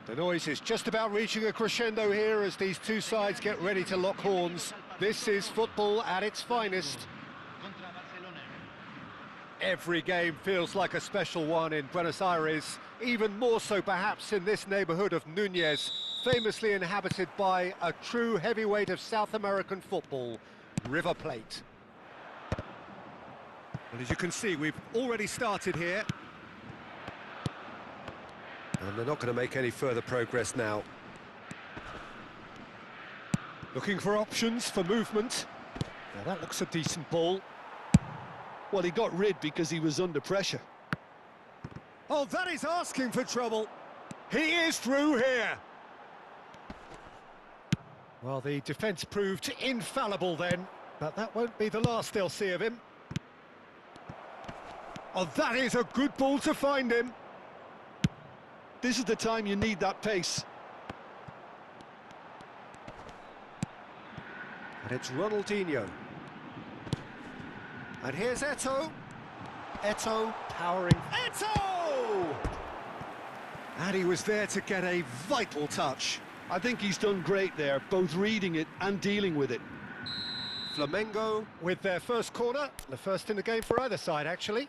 The noise is just about reaching a crescendo here as these two sides get ready to lock horns. This is football at its finest. Every game feels like a special one in Buenos Aires, even more so perhaps in this neighbourhood of Núñez, famously inhabited by a true heavyweight of South American football, River Plate. And as you can see, we've already started here. And they're not going to make any further progress now. Looking for options for movement. Now that looks a decent ball. Well, he got rid because he was under pressure. Oh, that is asking for trouble. He is through here. Well, the defence proved infallible then, but that won't be the last they'll see of him. Oh, that is a good ball to find him. This is the time you need that pace. And it's Ronaldinho. And here's Eto'o. Eto'o powering. Eto'o! And he was there to get a vital touch. I think he's done great there, both reading it and dealing with it. Flamengo with their first corner. The first in the game for either side, actually.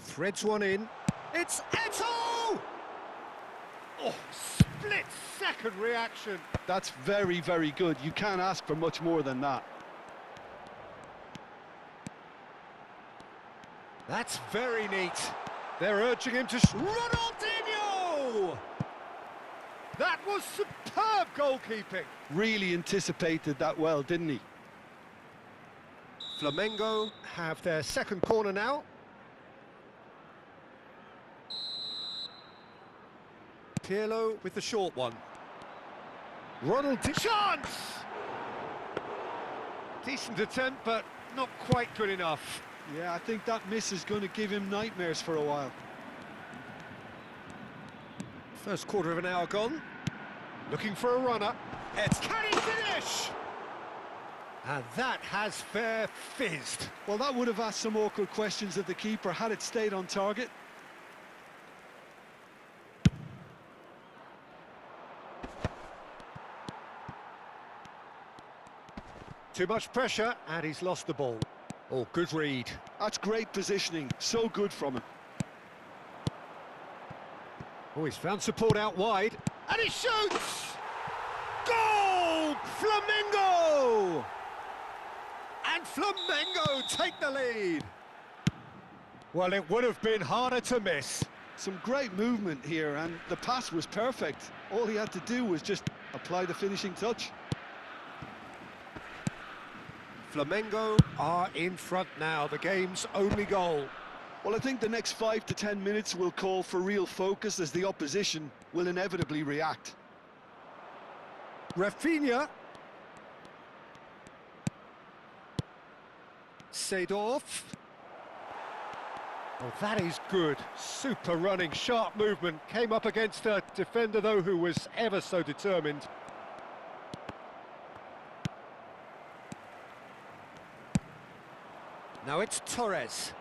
Threads one in. It's Eto'o! Oh, split-second reaction. That's very, very good. You can't ask for much more than that. That's very neat. They're urging him to... Ronaldinho! That was superb goalkeeping. Really anticipated that well, didn't he? Flamengo have their second corner now. Pirlo with the short one. Ronaldinho. Chance! Decent attempt, but not quite good enough. Yeah, I think that miss is going to give him nightmares for a while. First quarter of an hour gone. Looking for a runner. Can he finish? And that has fair fizzed. Well, that would have asked some awkward questions of the keeper had it stayed on target. Too much pressure, and he's lost the ball. Oh, good read. That's great positioning, so good from him. Oh, he's found support out wide, and he shoots! Goal! Flamengo! And Flamengo take the lead. Well, it would have been harder to miss. Some great movement here, and the pass was perfect. All he had to do was just apply the finishing touch. Flamengo are in front now, the game's only goal. Well, I think the next 5 to 10 minutes will call for real focus as the opposition will inevitably react. Rafinha. Seedorf. Oh, that is good. Super running, sharp movement. Came up against a defender, though, who was ever so determined. Now it's Torres.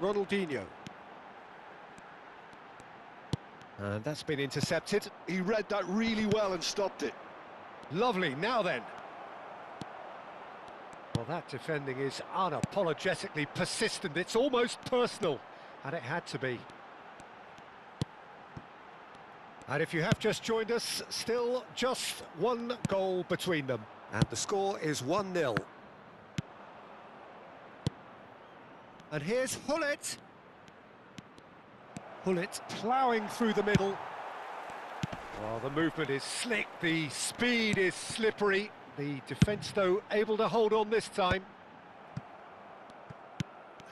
Ronaldinho. And that's been intercepted. He read that really well and stopped it. Lovely, now then. Well, that defending is unapologetically persistent. It's almost personal, and it had to be. And if you have just joined us, still just one goal between them. And the score is 1-0. And here's Hullet. Hullet ploughing through the middle. Well, the movement is slick, the speed is slippery. The defence, though, able to hold on this time.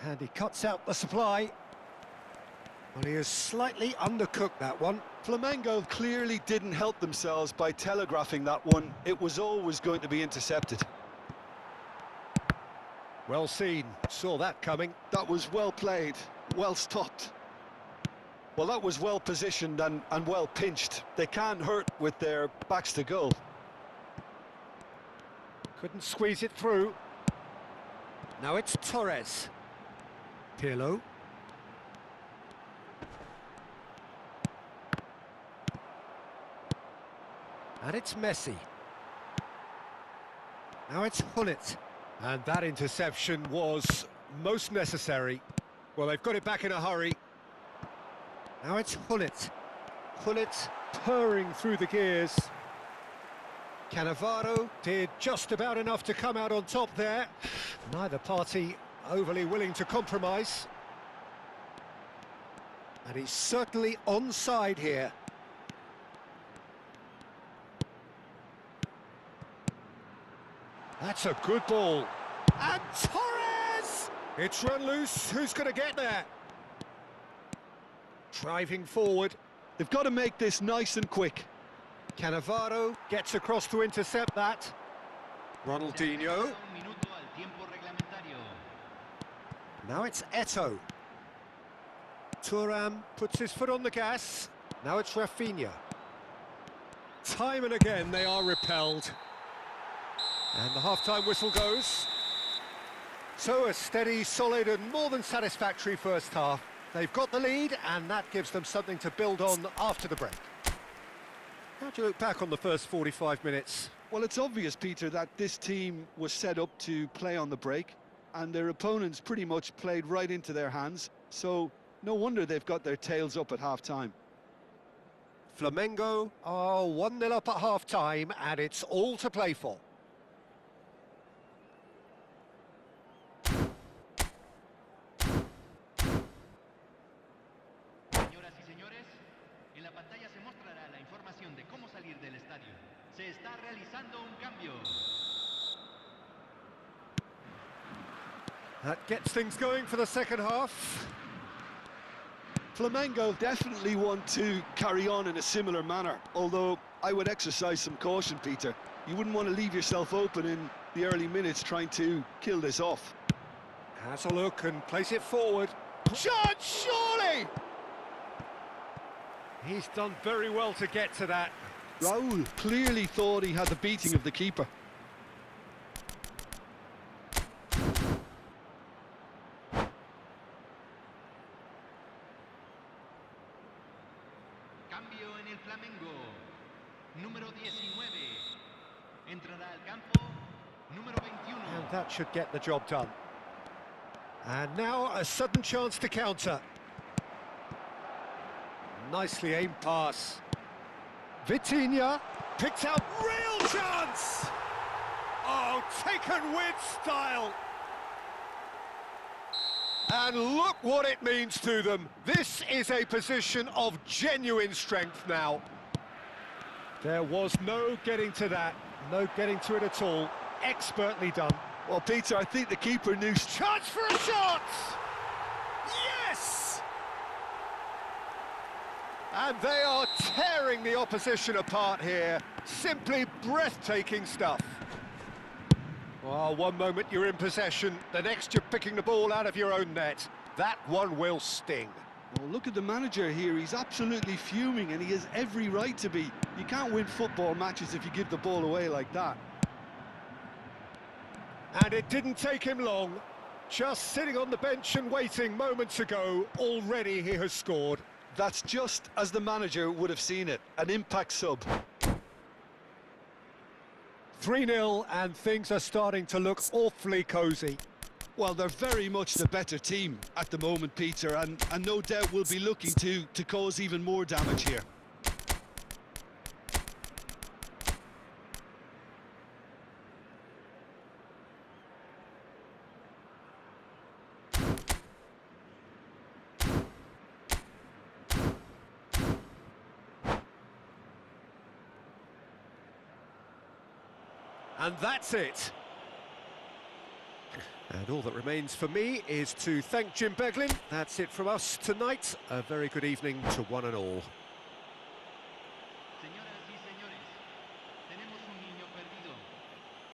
And he cuts out the supply. Well, he has slightly undercooked that one. Flamengo clearly didn't help themselves by telegraphing that one. It was always going to be intercepted. Well seen, saw that coming. That was well played, well stopped. Well, that was well positioned and well pinched. They can't hurt with their backs to goal. Couldn't squeeze it through. Now it's Torres. Pirlo. And it's Messi. Now it's Hullet. And that interception was most necessary. Well, they've got it back in a hurry. Now it's Hullet. Hullet purring through the gears. Cannavaro did just about enough to come out on top there. Neither party overly willing to compromise. And he's certainly onside here. That's a good ball. And Torres! It's run loose. Who's going to get there? Driving forward. They've got to make this nice and quick. Cannavaro gets across to intercept that. Ronaldinho. Now it's Eto'o. Thuram puts his foot on the gas. Now it's Rafinha. Time and again they are repelled. And the half-time whistle goes. So a steady, solid and more than satisfactory first half. They've got the lead and that gives them something to build on after the break. How do you look back on the first 45 minutes? Well, it's obvious, Peter, that this team was set up to play on the break and their opponents pretty much played right into their hands, so no wonder they've got their tails up at half-time. Flamengo are 1-0 up at half-time and it's all to play for. Se está realizando un cambio. That gets things going for the second half. Flamengo definitely want to carry on in a similar manner, although I would exercise some caution, Peter. You wouldn't want to leave yourself open in the early minutes trying to kill this off. Has a look and plays it forward. Shot, surely! He's done very well to get to that. Raul clearly thought he had the beating of the keeper. Cambio en el Flamengo. Número 19. Entrará al campo. Número 21. And that should get the job done. And now a sudden chance to counter. Nicely aimed pass. Vitinha picked out real chance! Oh, taken with style! And look what it means to them. This is a position of genuine strength now. There was no getting to that, no getting to it at all. Expertly done. Well, Peter, I think the keeper knew... Chance for a shot! Yes! And they are tearing the opposition apart here. Simply breathtaking stuff. Well, one moment you're in possession, the next you're picking the ball out of your own net. That one will sting. Well, look at the manager here. He's absolutely fuming and he has every right to be. You can't win football matches if you give the ball away like that. And it didn't take him long. Just sitting on the bench and waiting moments ago, already he has scored. That's just as the manager would have seen it, an impact sub. 3-0 and things are starting to look awfully cosy. Well, they're very much the better team at the moment, Peter, and no doubt will be looking to cause even more damage here. And that's it. And all that remains for me is to thank Jim Beglin. That's it from us tonight. A very good evening to one and all.